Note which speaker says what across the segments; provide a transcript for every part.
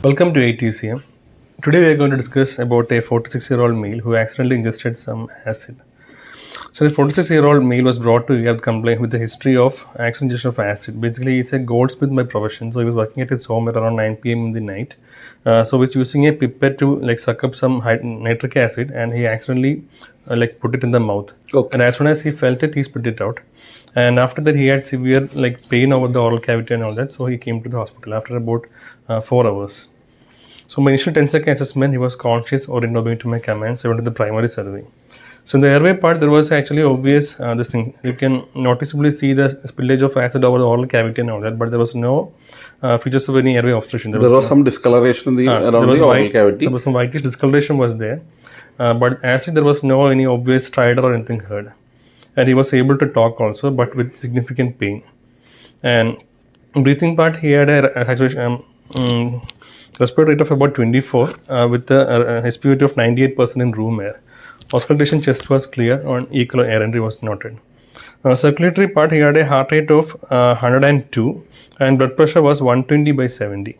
Speaker 1: Welcome to AETCM. Today we are going to discuss about a 46-year-old male who accidentally ingested some acid. So the 46-year-old male was brought to ER complaint with a history of accident ingestion of acid. Basically, he's a goldsmith by profession, so he was working at his home at around 9 p.m. in the night. So he was using a pipette to suck up some nitric acid, and he accidentally put it in the mouth.
Speaker 2: Okay.
Speaker 1: And as soon as he felt it, he spit it out. And after that, he had severe pain over the oral cavity and all that. So he came to the hospital after about 4 hours. So my initial 10-second assessment, he was conscious or obeying to my commands. So I went to the primary survey. So in the airway part, there was actually obvious this thing. You can noticeably see the spillage of acid over the oral cavity and all that, but there was no features of any airway obstruction.
Speaker 2: There was some discoloration in the around the oral cavity.
Speaker 1: There was some whitish discoloration was there, but actually there was no any obvious stridor or anything heard. And he was able to talk also, but with significant pain. And breathing part, he had a saturation, respiratory rate of about 24 with a SpO2 of 98% in room air. Auscultation chest was clear and equal air entry was noted. Circulatory part, he had a heart rate of 102 and blood pressure was 120/70.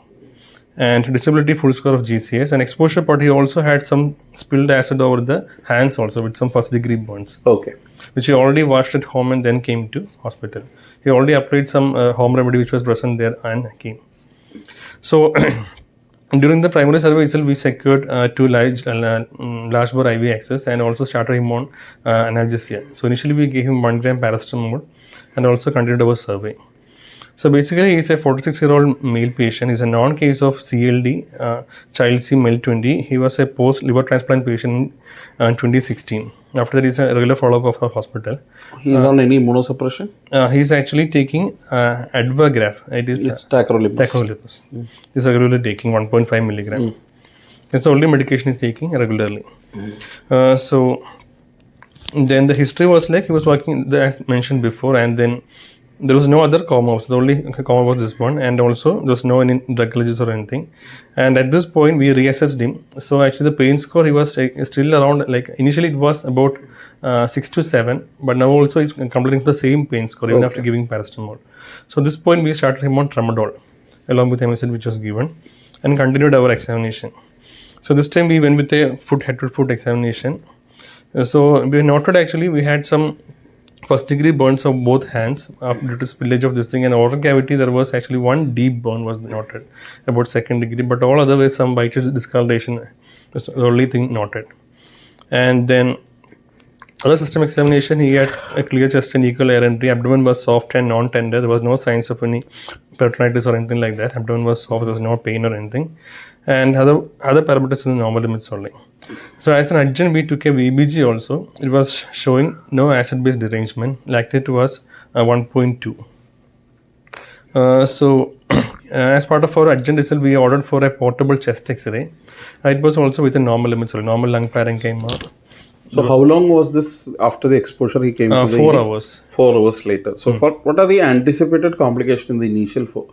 Speaker 1: And disability full score of GCS. And exposure part, he also had some spilled acid over the hands also with some first degree burns.
Speaker 2: Okay.
Speaker 1: Which he already washed at home and then came to hospital. He already applied some home remedy which was present there and came. So during the primary survey itself, we secured 2 large bore IV access and also started him on analgesia. So initially we gave him 1 gram paracetamol and also continued our survey. So basically, he is a 46-year-old male patient. He is a non-case of CLD, child C, male 20. He was a post-liver transplant patient in 2016. After that, he is a regular follow-up of our hospital.
Speaker 2: He is on any immunosuppression?
Speaker 1: He is actually taking Advagraph. It's tacrolimus. He is regularly taking 1.5 milligram. That's the only medication he is taking regularly. So then the history was he was working, as mentioned before, and then there was no other coma. The only coma was this one, and also there was no any drug allergies or anything. And at this point, we reassessed him. So actually, the pain score, he was still around, initially it was about 6 to 7, but now also he's completing the same pain score even after giving paracetamol. So at this point, we started him on tramadol along with MSL, which was given, and continued our examination. So this time we went with a head-to-foot examination. So we noted actually we had some first degree burns of both hands due to spillage of this thing, and oral cavity there was actually 1 deep burn was noted about 2nd degree, but all other ways some whitish discoloration was the only thing noted. And then other system examination, he had a clear chest and equal air entry, abdomen was soft and non-tender, there was no signs of any peritonitis or anything like that, abdomen was soft, there was no pain or anything, and other parameters in the normal limits only. So as an adjunct, we took a VBG also. It was showing no acid-based derangement. Lactate was 1.2. So as part of our adjunct result, we ordered for a portable chest X-ray. It was also within normal limits, normal lung parenchyma.
Speaker 2: So how long was this after the exposure he came to the
Speaker 1: 4 hours.
Speaker 2: 4 hours later. So what are the anticipated complications in the initial 4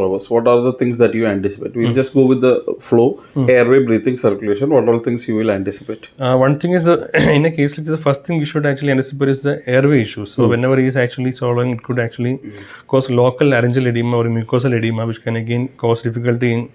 Speaker 2: hours? What are the things that you anticipate? We'll just go with the flow, airway, breathing, circulation. What are things you will anticipate?
Speaker 1: One thing is, in a case like this, the first thing we should actually anticipate is the airway issues. So whenever he is actually swallowing, it could actually cause local laryngeal edema or mucosal edema, which can again cause difficulty in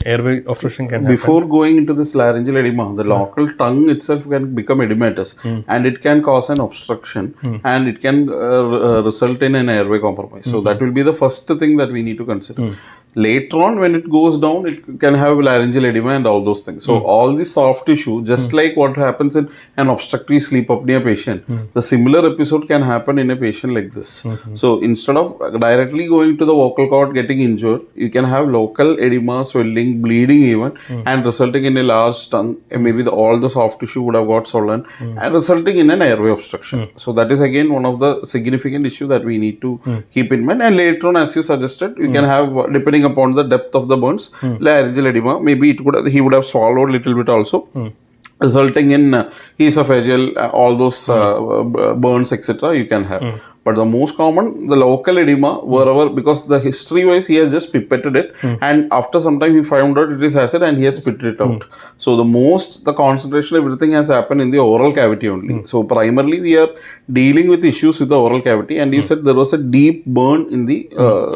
Speaker 1: airway obstruction can happen.
Speaker 2: Before going into this laryngeal edema, the local tongue itself can become edematous and it can cause an obstruction and it can result in an airway compromise. So that will be the first thing that we need to consider. Later on, when it goes down, it can have laryngeal edema and all those things. So all the soft tissue, just like what happens in an obstructive sleep apnea patient, the similar episode can happen in a patient like this. So instead of directly going to the vocal cord getting injured, you can have local edema, swelling, bleeding even, and resulting in a large tongue, and maybe all the soft tissue would have got swollen and resulting in an airway obstruction. So that is again one of the significant issues that we need to keep in mind. And later on, as you suggested, you can have, depending upon the depth of the burns, laryngeal edema. Maybe he would have swallowed a little bit also, resulting in esophageal, all those burns, etc. You can have. But the most common, the local edema, wherever, because the history wise he has just pipetted it, and after some time he found out it is acid and he has spit it out. So the concentration, everything has happened in the oral cavity only. So primarily we are dealing with issues with the oral cavity, and you said there was a deep burn in the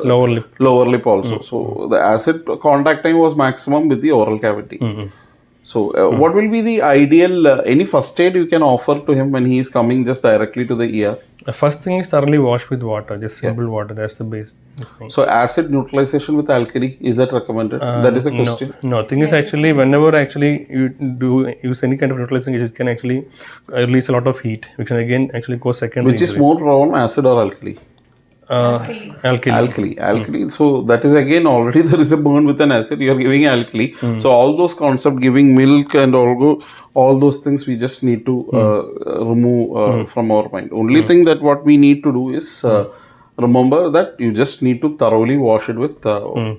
Speaker 2: lower lip also. So the acid contact time was maximum with the oral cavity. So what will be the ideal, any first aid you can offer to him when he is coming just directly to the ER?
Speaker 1: The first thing is thoroughly wash with water, just simple water. That's the base thing.
Speaker 2: So acid neutralization with alkali, is that recommended? That is a question.
Speaker 1: No, thing is actually whenever actually you do use any kind of neutralizing agent, it can actually release a lot of heat, which can again actually cause secondary
Speaker 2: Which is more prone, acid or alkali? Alkali. So that is again already there is a burn with an acid. You are giving alkali. So all those concepts, giving milk and all those things, we just need to remove from our mind. Only thing that what we need to do is remember that you just need to thoroughly wash it with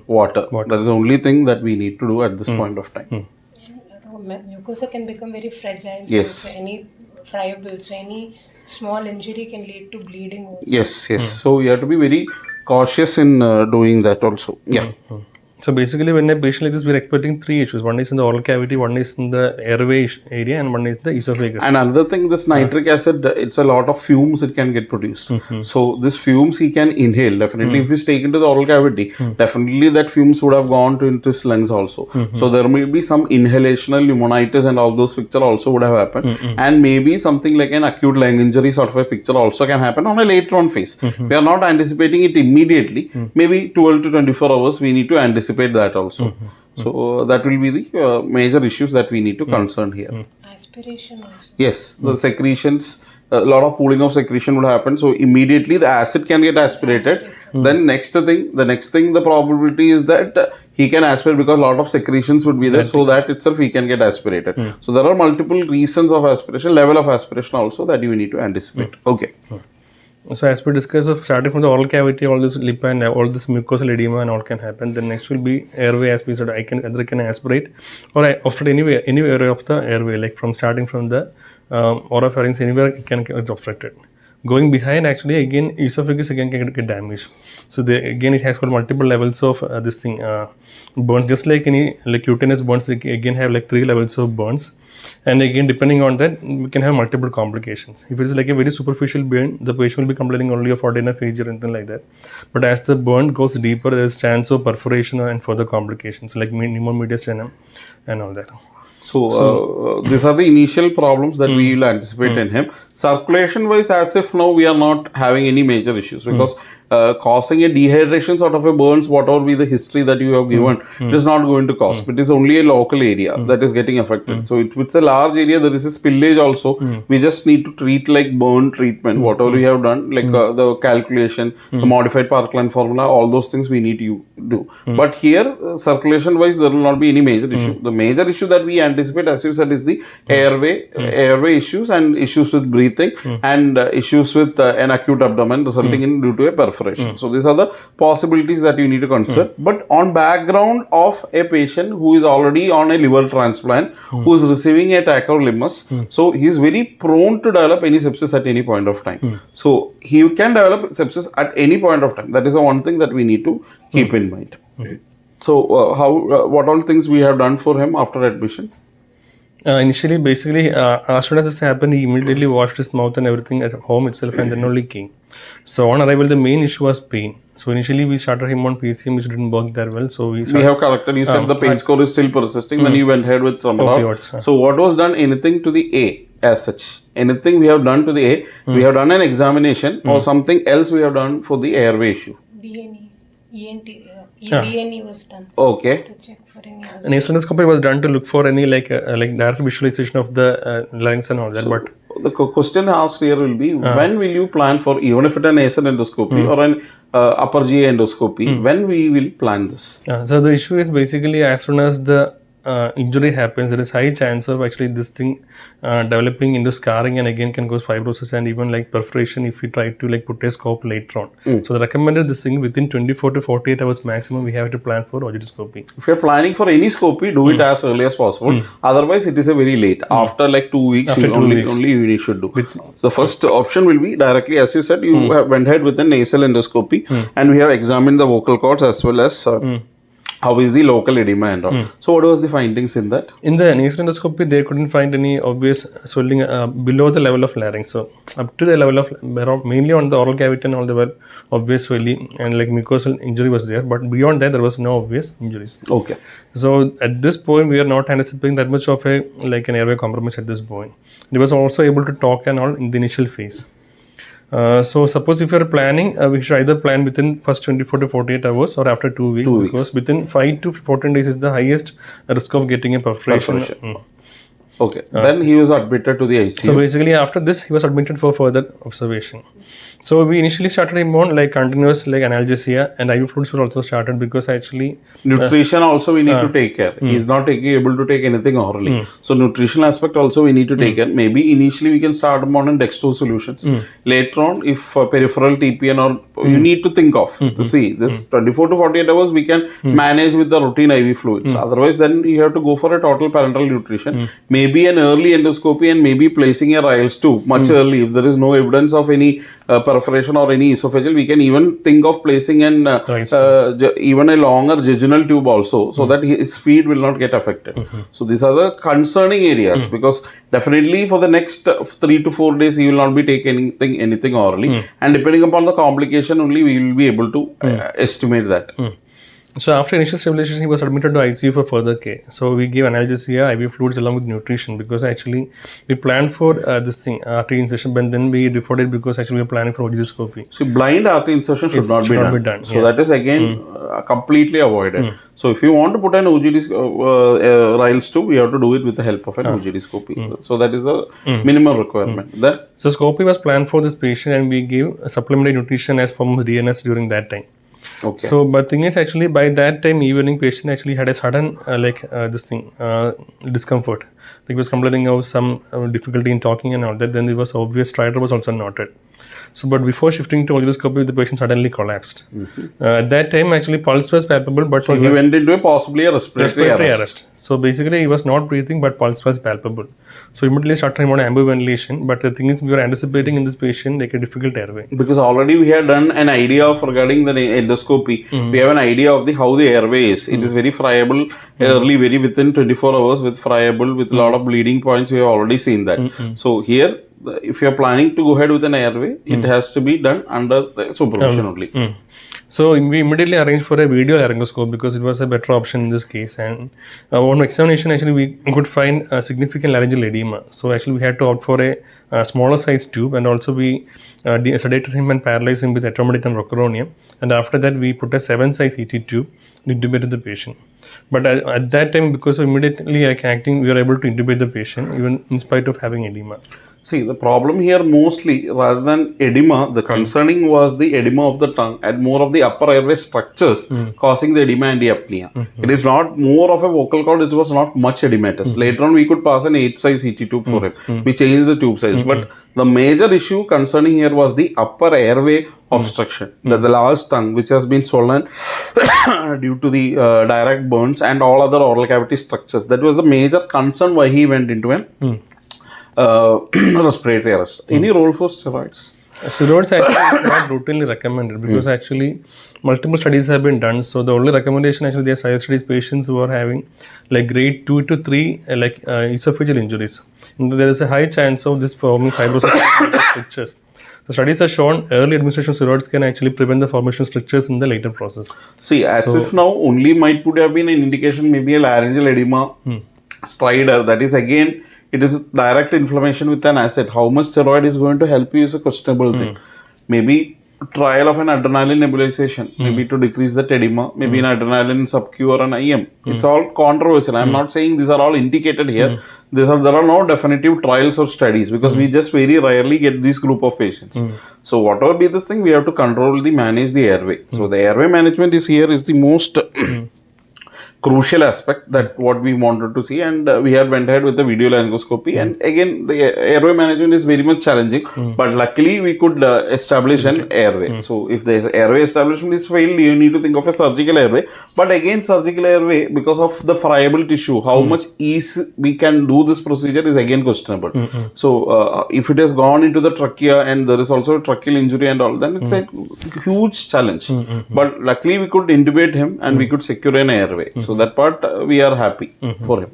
Speaker 2: water. That is the only thing that we need to do at this point of time.
Speaker 3: The mucosa can become very fragile.
Speaker 2: Yes.
Speaker 3: So any friable, so any small injury can lead to bleeding also.
Speaker 2: Yes. So you have to be very cautious in doing that also. Yeah.
Speaker 1: So basically, when a patient like this, we're expecting three issues. One is in the oral cavity, one is in the airway area, and one is the esophagus.
Speaker 2: And another thing, this nitric acid, it's a lot of fumes it can get produced. So this fumes he can inhale. Definitely, if he's taken to the oral cavity, definitely that fumes would have gone into his lungs also. So there may be some inhalational pneumonitis and all those picture also would have happened. And maybe something like an acute lung injury sort of a picture also can happen on a later on phase. We are not anticipating it immediately. Maybe 12 to 24 hours we need to anticipate that also. So that will be the major issues that we need to concern here.
Speaker 3: Aspiration also.
Speaker 2: Yes, the secretions, a lot of pooling of secretion would happen. So immediately the acid can get aspirated. Then the next thing, the probability is that he can aspirate because a lot of secretions would be there. So that itself he can get aspirated. So there are multiple reasons of aspiration, level of aspiration also that you need to anticipate. Okay.
Speaker 1: So as we discussed, starting from the oral cavity, all this lip and all this mucosal edema and all can happen. Then next will be airway, as we said, either can aspirate or obstruct any area of the airway, like from starting from the oropharynx, anywhere it can get obstructed. Going behind, actually, again, esophagus again can get damaged. So again, it has got multiple levels of this thing burns. Just like any cutaneous burns, it again have like 3 levels of burns. And again, depending on that, we can have multiple complications. If it is like a very superficial burn, the patient will be complaining only of adenophagia or anything like that. But as the burn goes deeper, there is chance of perforation and further complications like pneumomediastinum and all that.
Speaker 2: So these are the initial problems that we will anticipate in him. Circulation wise, as if now we are not having any major issues, because causing a dehydration sort of a burns, whatever be the history that you have given, it is not going to cause. It is only a local area that is getting affected. So if it's a large area, there is a spillage also. We just need to treat like burn treatment, whatever we have done, like the calculation, the modified Parkland formula, all those things we need to do. But here, circulation wise, there will not be any major issue. The major issue that we anticipate, as you said, is the airway issues and issues with breathing and issues with an acute abdomen resulting in due to a perforation. So these are the possibilities that you need to consider. But on background of a patient who is already on a liver transplant, who is receiving a tacrolimus, so he is very prone to develop any sepsis at any point of time. So he can develop sepsis at any point of time. That is the one thing that we need to keep in mind. So what all things we have done for him after admission?
Speaker 1: Initially, basically, as soon as this happened, he immediately washed his mouth and everything at home itself, and then only came. So on arrival, the main issue was pain. So initially, we started him on PCM, which didn't work that well. So we
Speaker 2: have corrected. You said the pain score is still persisting. Then you went ahead with tramadol. So what was done? Anything to the A as such? Anything we have done to the A? We have done an examination or something else we have done for the airway issue.
Speaker 3: DNE, ENT, DNE was done.
Speaker 2: Okay.
Speaker 3: To check for any
Speaker 1: An endoscopic was done to look for any like direct visualization of the larynx and all that. But
Speaker 2: the question asked here will be, when will you plan for, even if it's a nasal endoscopy or an upper GI endoscopy, when we will plan this?
Speaker 1: So the issue is basically as soon as the injury happens, there is high chance of actually this thing developing into scarring and again can cause fibrosis and even like perforation if we try to like put a scope later on. So the recommended this thing within 24 to 48 hours maximum we have to plan for ogitiscopy.
Speaker 2: If you're planning for any scopy, do it as early as possible. Otherwise, it is a very late. After like 2 weeks,
Speaker 1: After 2 weeks.
Speaker 2: only you should do. So the first option will be directly, as you said, you went ahead with the nasal endoscopy and we have examined the vocal cords as well as how is the local edema and all. So what was the findings in that?
Speaker 1: In the nasal endoscopy, they couldn't find any obvious swelling below the level of larynx. So up to the level of mainly on the oral cavity and all there were obvious swelling and like mucosal injury was there, but beyond that there was no obvious injuries.
Speaker 2: Okay.
Speaker 1: So at this point we are not anticipating that much of a like an airway compromise at this point. He was also able to talk and all in the initial phase. So suppose if you are planning, we should either plan within first 24 to 48 hours or after 2 weeks, because within 5 to 14 days is the highest risk of getting a perforation.
Speaker 2: Okay. Then he was admitted to the ICU.
Speaker 1: So basically after this he was admitted for further observation. So we initially started him on like continuous like analgesia and IV fluids were also started because actually
Speaker 2: nutrition also we need to take care. He is not able to take anything orally. So nutritional aspect also we need to take care. Maybe initially we can start him on dextrose solutions. Later on, if peripheral TPN or you need to think of to see this 24 to 48 hours we can manage with the routine IV fluids. Otherwise, then you have to go for a total parenteral nutrition. Maybe an early endoscopy and maybe placing a Riles tube much early. If there is no evidence of any perforation or any esophageal, we can even think of placing an even a longer jejunal tube also, so that his feed will not get affected. So these are the concerning areas, because definitely for the next 3 to 4 days he will not be taking anything orally, and depending upon the complication only we will be able to estimate that.
Speaker 1: So after initial stabilization, he was admitted to ICU for further care. So we gave analgesia, IV fluids along with nutrition, because actually we planned for this thing, artery insertion, but then we deferred it because actually we were planning for ogitiscopy.
Speaker 2: So blind artery insertion should not be done. So that is again completely avoided. So if you want to put an Riles tube, we have to do it with the help of an ogitiscopy. So that is the minimum requirement.
Speaker 1: So scopy was planned for this patient and we gave supplementary nutrition as form of DNS during that time.
Speaker 2: Okay.
Speaker 1: So, but thing is actually by that time, evening patient actually had a sudden discomfort. He was complaining of some difficulty in talking and all that. Then it was obvious stridor was also noted. So, but before shifting to ogitiscopy, the patient suddenly collapsed. At that time, actually pulse was palpable, but
Speaker 2: he went into possibly a respiratory arrest.
Speaker 1: So basically, he was not breathing, but pulse was palpable. So immediately started him on ambiventilation. But the thing is, we were anticipating in this patient like a difficult airway.
Speaker 2: Because already we had done an idea of regarding the endoscopy. We have an idea of how the airway is. It is very friable, early, very within 24 hours with friable, with a lot of bleeding points. We have already seen that. So here, if you are planning to go ahead with an airway, it has to be done under the supervision only.
Speaker 1: So we immediately arranged for a video laryngoscope because it was a better option in this case. And on examination, actually, we could find a significant laryngeal edema. So actually, we had to opt for a smaller size tube, and also we sedated him and paralyzed him with etromedate and rocuronium. And after that, we put a 7 size ET tube and intubated the patient. But at that time, because of immediately acting, we were able to intubate the patient even in spite of having edema.
Speaker 2: See, the problem here mostly, rather than edema, the concerning was the edema of the tongue and more of the upper airway structures causing the edema and the apnea. It is not more of a vocal cord, it was not much edematous. Later on, we could pass an 8 size ET tube for him. We changed the tube size. But the major issue concerning here was the upper airway obstruction, the large tongue which has been swollen due to the direct burns and all other oral cavity structures. That was the major concern why he went into an respiratory arrest. Any role for steroids?
Speaker 1: Steroids actually is not routinely recommended because actually multiple studies have been done. So the only recommendation actually they are suggested is patients who are having like grade 2 to 3 esophageal injuries. And there is a high chance of this forming fibrosis strictures. The studies have shown early administration of steroids can actually prevent the formation of strictures in the later process.
Speaker 2: See, as if now only might would have been an indication, maybe a laryngeal edema, stridor. That is again, it is direct inflammation with an acid. How much steroid is going to help you is a questionable thing. Maybe trial of an adrenaline nebulization, maybe to decrease the edema, maybe an adrenaline sub-Q or an IM. It's all controversial. I'm not saying these are all indicated here. There are no definitive trials or studies because we just very rarely get this group of patients. So whatever be this thing, we have to manage the airway. So the airway management is here is the most crucial aspect that what we wanted to see, and we had went ahead with the video laryngoscopy. And again, the airway management is very much challenging, but luckily we could establish an airway. So if the airway establishment is failed, you need to think of a surgical airway. But again, surgical airway, because of the friable tissue, how much ease we can do this procedure is again questionable. So if it has gone into the trachea and there is also a tracheal injury and all, then it's a huge challenge. But luckily we could intubate him and we could secure an airway. So that part we are happy for him.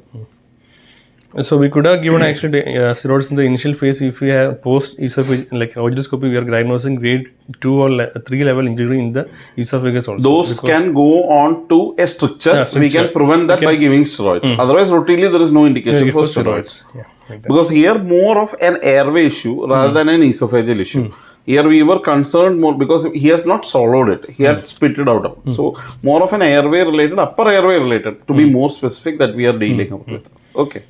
Speaker 1: So we could have given actually steroids in the initial phase if we have post esophageal, like endoscopy, we are diagnosing grade 2 or 3 level injury in the esophagus also.
Speaker 2: Those can go on to a stricture. We can prevent that by giving steroids. Otherwise, routinely there is no indication for steroids.
Speaker 1: Yeah, like that.
Speaker 2: Because here more of an airway issue rather than an esophageal issue. Here we were concerned more because he has not swallowed it. He had spit it out. So more of an airway related, upper airway related, to be more specific, that we are dealing with. Okay.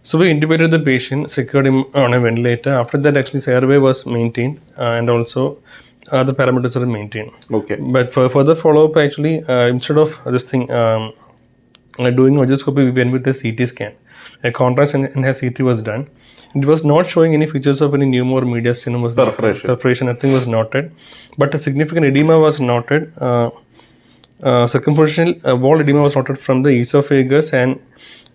Speaker 1: So we intubated the patient, secured him on a ventilator. After that, actually, his airway was maintained and also the parameters are maintained.
Speaker 2: Okay.
Speaker 1: But for further follow-up, actually, instead of this thing, doing endoscopy, we went with a CT scan. A contrast in his CT was done. It was not showing any features of any pneumo or mediastinum was perforation, nothing was noted. But a significant edema was noted. Circumferential wall edema was noted from the esophagus and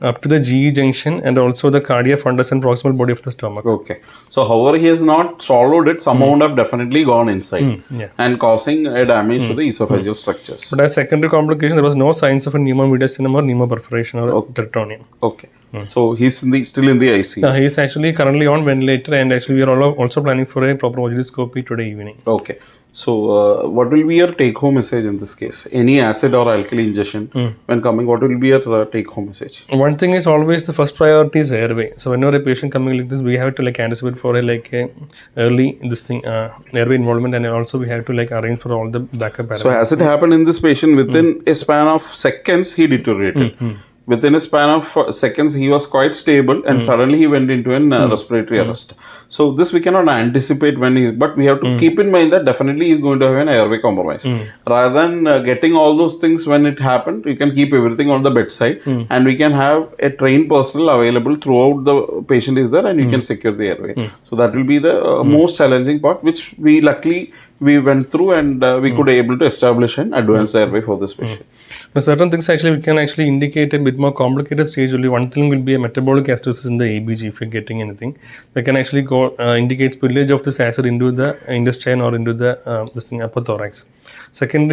Speaker 1: up to the GE junction and also the cardia fundus and proximal body of the stomach.
Speaker 2: Okay. So, however, he has not swallowed it, some amount have definitely gone inside and causing a damage to the esophageal structures.
Speaker 1: But as secondary complication, there was no signs of a pneumomediastinum or pneumoperforation or peritoneum.
Speaker 2: Okay. So, he's still in the ICU.
Speaker 1: He is actually currently on ventilator, and actually we are also planning for a proper endoscopy today evening.
Speaker 2: Okay. So, what will be your take-home message in this case? Any acid or alkali ingestion when coming, what will be your take-home message?
Speaker 1: One thing is always the first priority is airway. So, whenever a patient coming like this, we have to anticipate for a early airway involvement, and also we have to arrange for all the backup parameters.
Speaker 2: So, has it happened in this patient within a span of seconds he deteriorated? Within a span of seconds, he was quite stable and suddenly he went into an respiratory arrest. So this we cannot anticipate but we have to keep in mind that definitely he is going to have an airway compromise. Rather than getting all those things when it happened, you can keep everything on the bedside and we can have a trained personnel available throughout the patient is there and you can secure the airway. So that will be the most challenging part, which we luckily went through and we could able to establish an advanced airway for this patient.
Speaker 1: But certain things actually we can actually indicate a bit more complicated stage. Only one thing will be a metabolic acidosis in the ABG if you're getting anything. They can actually go indicate spillage of this acid into the intestine or into the apothorax. Second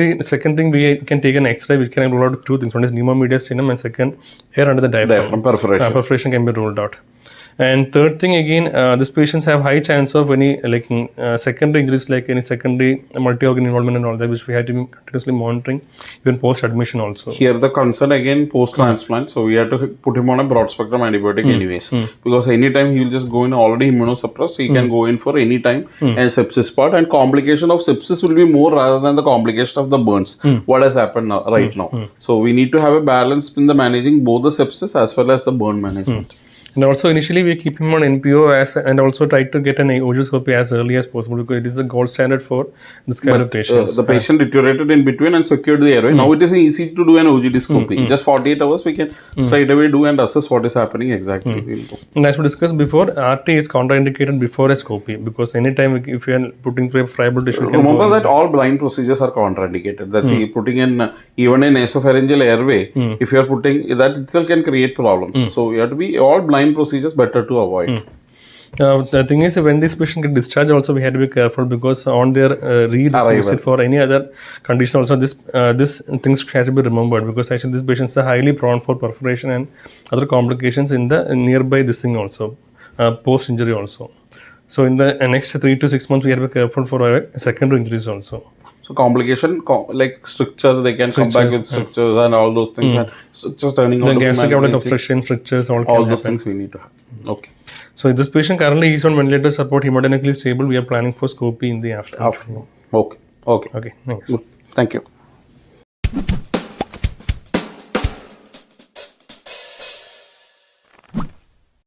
Speaker 1: thing, we can take an X-ray which can rule out two things. One is pneumomediastinum and second, air under the diaphragm.
Speaker 2: Perforation.
Speaker 1: Perforation can be ruled out. And third thing again, these patients have high chance of any secondary injuries like any secondary multi-organ involvement and all that, which we have to be continuously monitoring even post-admission also.
Speaker 2: Here the concern again post-transplant, so we have to put him on a broad-spectrum antibiotic anyways, because anytime he will just go in already immunosuppressed, he can go in for any time and sepsis part, and complication of sepsis will be more rather than the complication of the burns, what has happened now, right now. So we need to have a balance in the managing both the sepsis as well as the burn management.
Speaker 1: And also initially we keep him on NPO and also try to get an endoscopy as early as possible because it is the gold standard for this kind of patients.
Speaker 2: The patient deteriorated in between and secured the airway. Now it is easy to do an OGD-scopy. Just 48 hours we can straight away do and assess what is happening exactly.
Speaker 1: And as we discussed before, RT is contraindicated before a scopy because anytime if you are putting through a friable tissue,
Speaker 2: remember that all blind procedures are contraindicated. That's putting in even an nasopharyngeal airway. If you are putting that itself can create problems. So you have to be all blind procedures better to avoid.
Speaker 1: The thing is, when this patient get discharged, also we had to be careful because on their re-visit for any other condition, also this things has to be remembered because actually these patients are highly prone for perforation and other complications in the nearby this thing also, post injury also. So in the next 3 to 6 months, we have to be careful for secondary injuries also.
Speaker 2: So complication like stricture, they can come back with strictures and all those things and strictures turning on
Speaker 1: the gastric outlet obstruction, strictures, all
Speaker 2: those things we need to have. Okay.
Speaker 1: So this patient currently is on ventilator support, hemodynamically stable. We are planning for scopy in the afternoon.
Speaker 2: Okay.
Speaker 1: Okay. Thanks.
Speaker 2: Thank you.